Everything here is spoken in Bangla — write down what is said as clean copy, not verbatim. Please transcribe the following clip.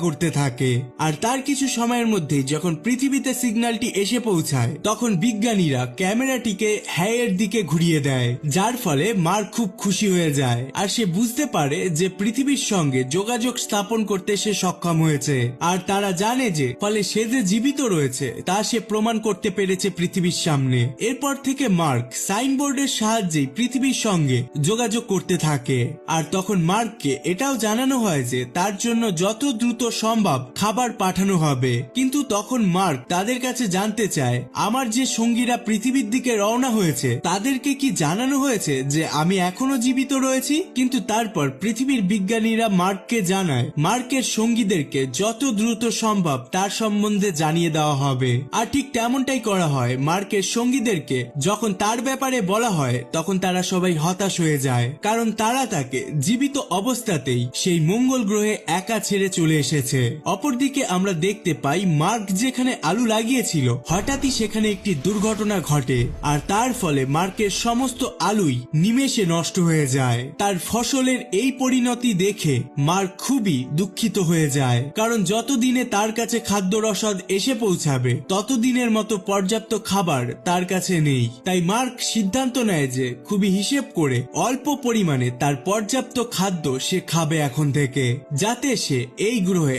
করতে থাকে। আর তার কিছু সময়ের মধ্যেই যখন পৃথিবীতে সিগন্যালটি এসে পৌঁছায় তখন বিজ্ঞানীরা ক্যামেরাটিকে হ্যায়ের দিকে ঘুরিয়ে দেয়, যার ফলে মার্ক খুব খুশি হয়ে যায় আর সে বুঝতে পারে যে পৃথিবীর সঙ্গে যোগাযোগ স্থাপন করতে সে সক্ষম হয়েছে। আর তারা জানে যে ফলে সে যে জীবিত রয়েছে তা সে প্রমাণ করতে পেরেছে পৃথিবীর সামনে। এরপর থেকে মার্ক সাইনবোর্ডের সাহায্যে পৃথিবীর সঙ্গে যোগাযোগ করতে থাকে। আর তখন মার্ককে এটাও জানানো হয় যে তার জন্য যত দ্রুত সম্ভব খাবার পাঠানো হবে। কিন্তু তখন মার্ক তাদের কাছে জানতে চায়, আমার যে সঙ্গীরা পৃথিবীর দিকে রওনা হয়েছে তাদেরকে কি জানানো হয়েছে যে আমি এখনো জীবিত রয়েছি? কিন্তু তারপর পৃথিবীর বিজ্ঞানীরা মার্ককে জানায় মার্কের সঙ্গীদেরকে যত দ্রুত সম্ভব তার সম্বন্ধে জানিয়ে দেওয়া হবে। আর ঠিক তেমনটাই করা হয়। মার্কের সঙ্গীদেরকে যখন তার ব্যাপারে বলা হয় তখন তারা সবাই হতাশ হয়ে যায়, কারণ তারা তাকে জীবিত অবস্থাতেই সেই মঙ্গল গ্রহে একা ছেড়ে চলে এসেছে। অপরদিকে আমরা দেখতে পাই মার্ক যেখানে আলু লাগিয়েছিল হঠাৎই সেখানে একটি দুর্ঘটনা ঘটে, আর তার ফলে মার্কের সমস্ত আলুই নিমেষে নষ্ট হয়ে যায়। তার ফসলের এই পরিণতি দেখে মার্ক খুবই দুঃখিত হয়ে যায়, কারণ যতদিনে তার কাছে খাদ্য রসদ এসে পৌঁছাবে ততদিনের মতো পর্যাপ্ত খাবার তার কাছে নেই। তাই মার্ক সিদ্ধান্ত নেয় যে খুবই হিসেব করে অল্প পরিমাণে তার পর্যাপ্ত খাদ্য সে খাবে এখন থেকে, যাতে সে এই গ্রহে